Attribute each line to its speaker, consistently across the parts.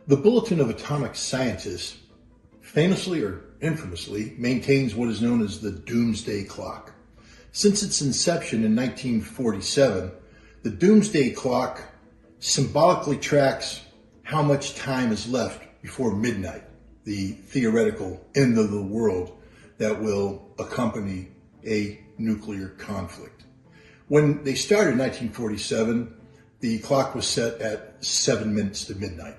Speaker 1: The Bulletin of Atomic Scientists famously or infamously maintains what is known as the Doomsday Clock. Since its inception in 1947, the Doomsday Clock symbolically tracks how much time is left before midnight, the theoretical end of the world that will accompany a nuclear conflict. When they started in 1947, the clock was set at 7 minutes to midnight.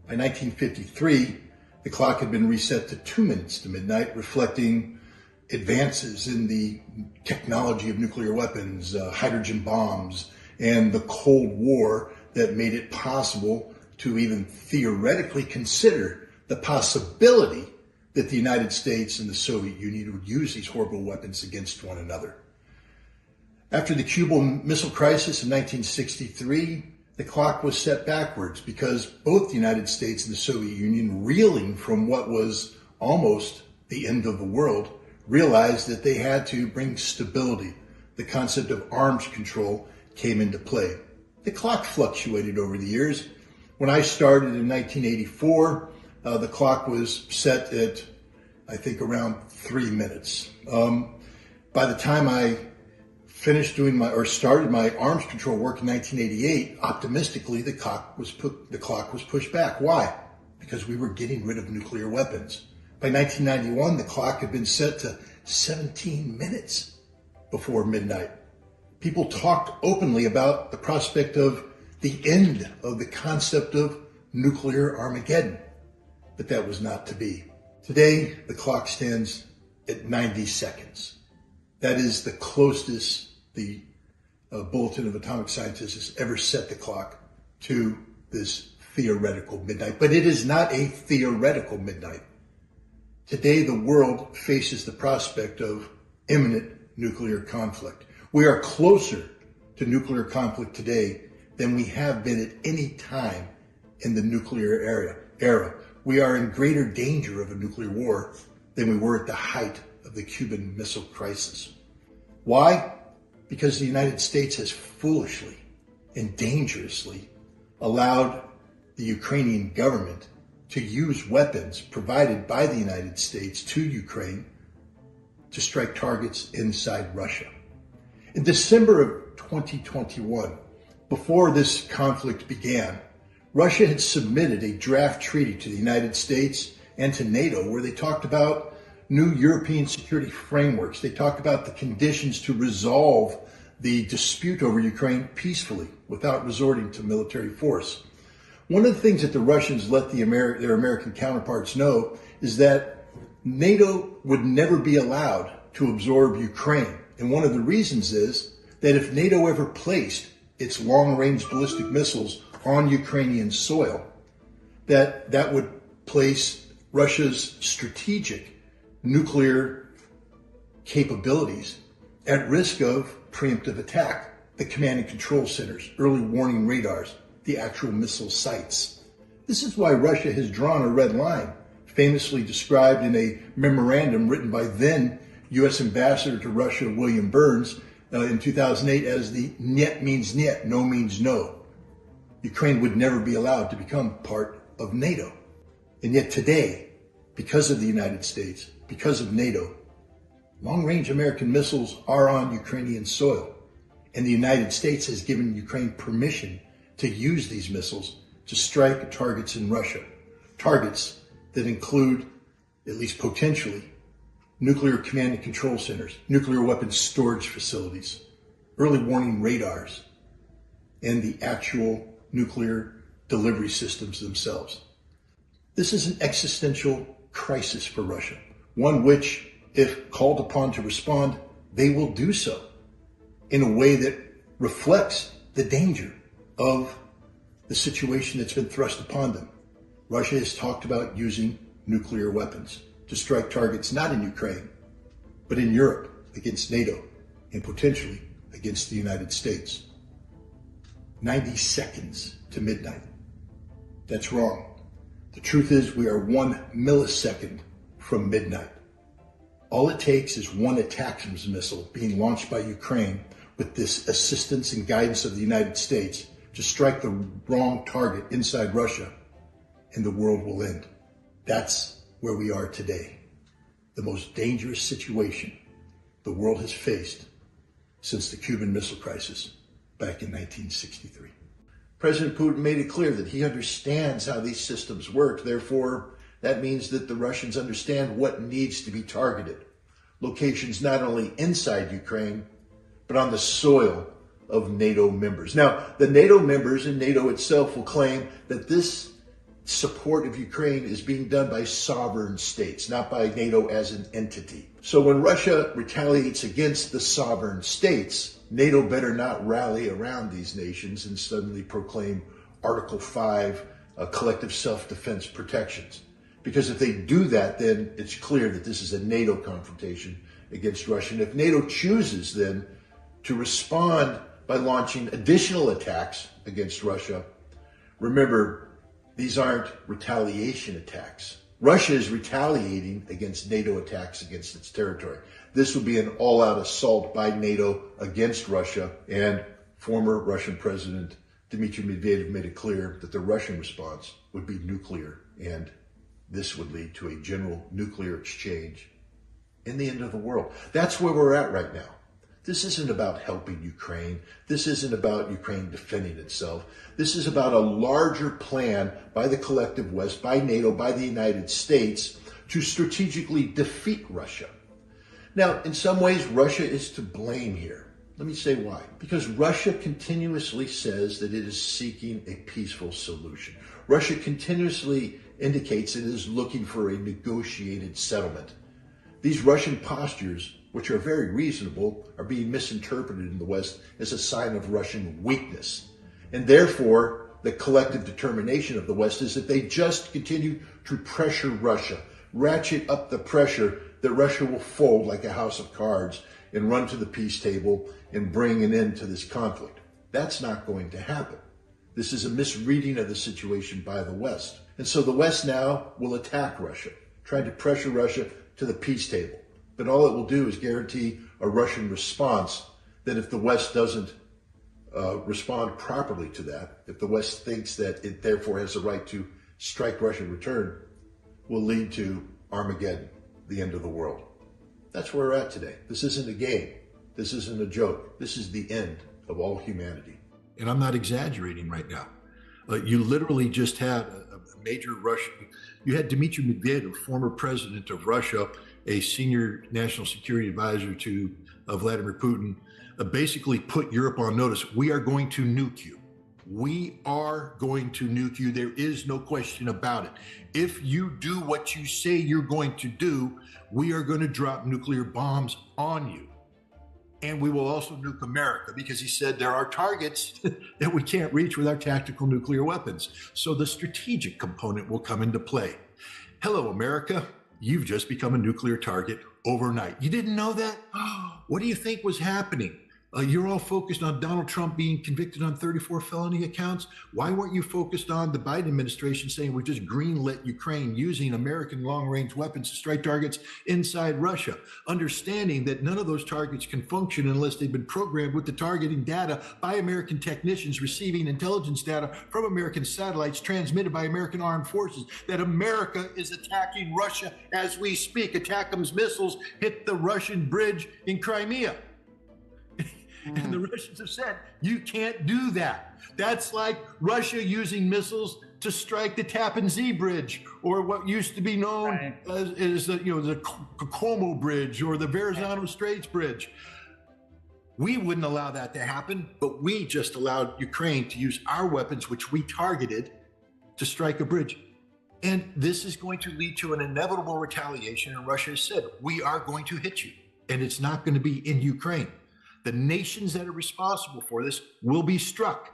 Speaker 1: By 1953, the clock had been reset to 2 minutes to midnight, reflecting advances in the technology of nuclear weapons, hydrogen bombs, and the Cold War that made it possible to even theoretically consider the possibility that the United States and the Soviet Union would use these horrible weapons against one another. After the Cuban Missile Crisis in 1963, the clock was set backwards because both the United States and the Soviet Union, reeling from what was almost the end of the world, realized that they had to bring stability. The concept of arms control came into play. The clock fluctuated over the years. When I started in 1984, the clock was set at, I think, around 3 minutes. By the time I finished started my arms control work in 1988, optimistically, the clock was pushed back. Why? Because we were getting rid of nuclear weapons. By 1991, the clock had been set to 17 minutes before midnight. People talked openly about the prospect of the end of the concept of nuclear Armageddon, but that was not to be. Today, the clock stands at 90 seconds. That is the closest the Bulletin of Atomic Scientists has ever set the clock to this theoretical midnight. But it is not a theoretical midnight. Today, the world faces the prospect of imminent nuclear conflict. We are closer to nuclear conflict today than we have been at any time in the nuclear era. We are in greater danger of a nuclear war than we were at the height of the Cuban Missile Crisis. Why? Because the United States has foolishly and dangerously allowed the Ukrainian government to use weapons provided by the United States to Ukraine to strike targets inside Russia. In December of 2021, before this conflict began, Russia had submitted a draft treaty to the United States and to NATO where they talked about new European security frameworks. They talked about the conditions to resolve the dispute over Ukraine peacefully without resorting to military force. One of the things that the Russians let their American counterparts know is that NATO would never be allowed to absorb Ukraine. And one of the reasons is that if NATO ever placed its long-range ballistic missiles on Ukrainian soil, that would place Russia's strategic nuclear capabilities at risk of preemptive attack. The command and control centers, early warning radars, the actual missile sites. This is why Russia has drawn a red line, famously described in a memorandum written by then U.S. Ambassador to Russia, William Burns, in 2008 as the "Niet means niet, no means no." Ukraine would never be allowed to become part of NATO. And yet today, because of the United States, because of NATO, long-range American missiles are on Ukrainian soil. And the United States has given Ukraine permission to use these missiles to strike targets in Russia. Targets that include, at least potentially, nuclear command and control centers, nuclear weapons storage facilities, early warning radars, and the actual nuclear delivery systems themselves. This is an existential crisis for Russia, one which, if called upon to respond, they will do so in a way that reflects the danger of the situation that's been thrust upon them. Russia has talked about using nuclear weapons to strike targets not in Ukraine, but in Europe against NATO and potentially against the United States. 90 seconds to midnight. That's wrong. The truth is we are 1 millisecond from midnight. All it takes is one ATACMS missile being launched by Ukraine with this assistance and guidance of the United States to strike the wrong target inside Russia, and the world will end. That's where we are today. The most dangerous situation the world has faced since the Cuban Missile Crisis back in 1963. President Putin made it clear that he understands how these systems work. Therefore, that means that the Russians understand what needs to be targeted. Locations not only inside Ukraine, but on the soil of NATO members. Now, the NATO members and NATO itself will claim that this support of Ukraine is being done by sovereign states, not by NATO as an entity. So when Russia retaliates against the sovereign states, NATO better not rally around these nations and suddenly proclaim Article 5 collective self-defense protections. Because if they do that, then it's clear that this is a NATO confrontation against Russia. And if NATO chooses then to respond by launching additional attacks against Russia, remember, these aren't retaliation attacks. Russia is retaliating against NATO attacks against its territory. This would be an all-out assault by NATO against Russia, and former Russian President Dmitry Medvedev made it clear that the Russian response would be nuclear, and this would lead to a general nuclear exchange in the end of the world. That's where we're at right now. This isn't about helping Ukraine. This isn't about Ukraine defending itself. This is about a larger plan by the collective West, by NATO, by the United States to strategically defeat Russia. Now, in some ways, Russia is to blame here. Let me say why. Because Russia continuously says that it is seeking a peaceful solution. Russia continuously indicates it is looking for a negotiated settlement. These Russian postures, which are very reasonable, are being misinterpreted in the West as a sign of Russian weakness. And therefore, the collective determination of the West is that they just continue to pressure Russia, ratchet up the pressure that Russia will fold like a house of cards and run to the peace table and bring an end to this conflict. That's not going to happen. This is a misreading of the situation by the West. And so the West now will attack Russia, trying to pressure Russia to the peace table. But all it will do is guarantee a Russian response that if the West doesn't respond properly to that, if the West thinks that it therefore has the right to strike Russia in return, will lead to Armageddon, the end of the world. That's where we're at today. This isn't a game. This isn't a joke. This is the end of all humanity. And I'm not exaggerating right now. You literally just had a major Russian, you had Dmitry Medvedev, former president of Russia, a senior national security advisor to Vladimir Putin, basically put Europe on notice. We are going to nuke you. We are going to nuke you. There is no question about it. If you do what you say you're going to do, we are going to drop nuclear bombs on you. And we will also nuke America, because he said there are targets that we can't reach with our tactical nuclear weapons. So the strategic component will come into play. Hello, America. You've just become a nuclear target overnight. You didn't know that? What do you think was happening? You're all focused on Donald Trump being convicted on 34 felony accounts. Why weren't you focused on the Biden administration saying we just greenlit Ukraine using American long-range weapons to strike targets inside Russia, understanding that none of those targets can function unless they've been programmed with the targeting data by American technicians receiving intelligence data from American satellites transmitted by American armed forces, that America is attacking Russia as we speak. ATACMS missiles hit the Russian bridge in Crimea. And the Russians have said, you can't do that. That's like Russia using missiles to strike the Tappan Zee Bridge, or what used to be known as the Como Bridge or the Verrazano Straits Bridge. We wouldn't allow that to happen, but we just allowed Ukraine to use our weapons, which we targeted, to strike a bridge. And this is going to lead to an inevitable retaliation. And Russia has said, we are going to hit you. And it's not going to be in Ukraine. The nations that are responsible for this will be struck.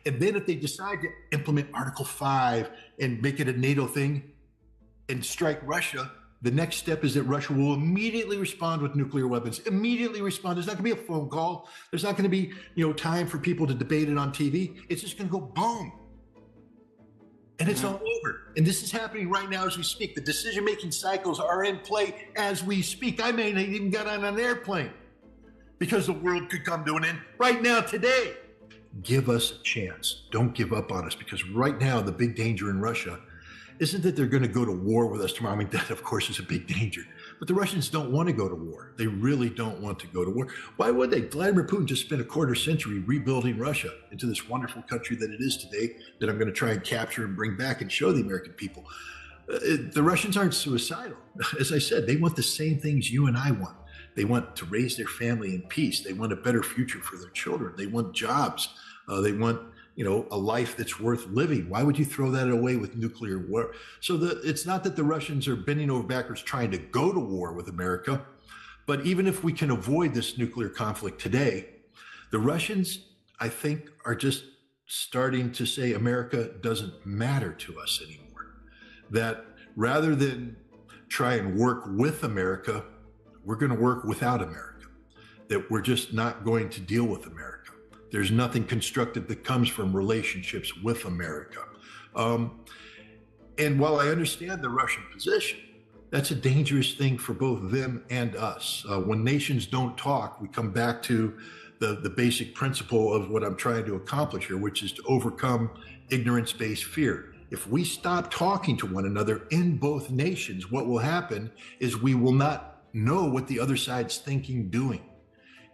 Speaker 1: And then if they decide to implement Article 5 and make it a NATO thing and strike Russia, the next step is that Russia will immediately respond with nuclear weapons. Immediately respond. There's not going to be a phone call. There's not going to be, time for people to debate it on TV. It's just going to go boom. And it's all over. And this is happening right now as we speak. The decision-making cycles are in play as we speak. I may not even get on an airplane, because the world could come to an end right now, today. give us a chance. Don't give up on us, because right now the big danger in Russia isn't that they're going to go to war with us tomorrow. I mean, that of course is a big danger, but the Russians don't want to go to war. They really don't want to go to war. Why would they? Vladimir Putin just spent a quarter century rebuilding Russia into this wonderful country that it is today, that I'm going to try and capture and bring back and show the American people. The Russians aren't suicidal. As I said, they want the same things you and I want. They want to raise their family in peace. They want a better future for their children. They want jobs. They want, a life that's worth living. Why would you throw that away with nuclear war? So it's not that the Russians are bending over backwards trying to go to war with America, but even if we can avoid this nuclear conflict today, the Russians, I think, are just starting to say America doesn't matter to us anymore. That rather than try and work with America, we're going to work without America. That we're just not going to deal with America. There's nothing constructive that comes from relationships with America. And while I understand the Russian position, that's a dangerous thing for both them and us. When nations don't talk, we come back to the basic principle of what I'm trying to accomplish here, which is to overcome ignorance-based fear. If we stop talking to one another in both nations, what will happen is we will not know what the other side's thinking, doing.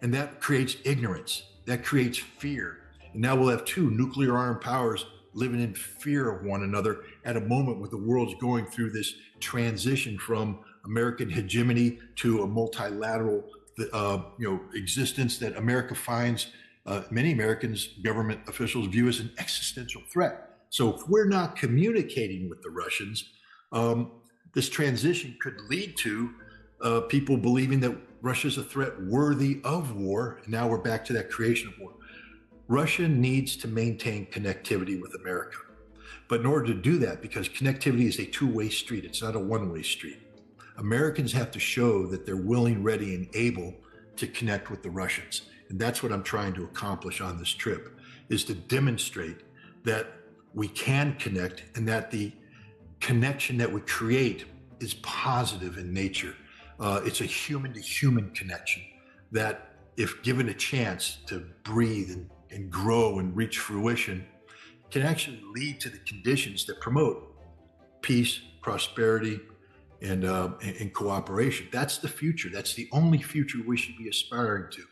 Speaker 1: And that creates ignorance. That creates fear. And now we'll have two nuclear armed powers living in fear of one another at a moment when the world's going through this transition from American hegemony to a multilateral existence that America finds many Americans, government officials, view as an existential threat. So if we're not communicating with the Russians, this transition could lead to people believing that Russia's a threat worthy of war. And now we're back to that creation of war. Russia needs to maintain connectivity with America. But in order to do that, because connectivity is a two-way street, it's not a one-way street, Americans have to show that they're willing, ready, and able to connect with the Russians. And that's what I'm trying to accomplish on this trip, is to demonstrate that we can connect and that the connection that we create is positive in nature. It's a human-to-human connection that, if given a chance to breathe and grow and reach fruition, can actually lead to the conditions that promote peace, prosperity, and cooperation. That's the future. That's the only future we should be aspiring to.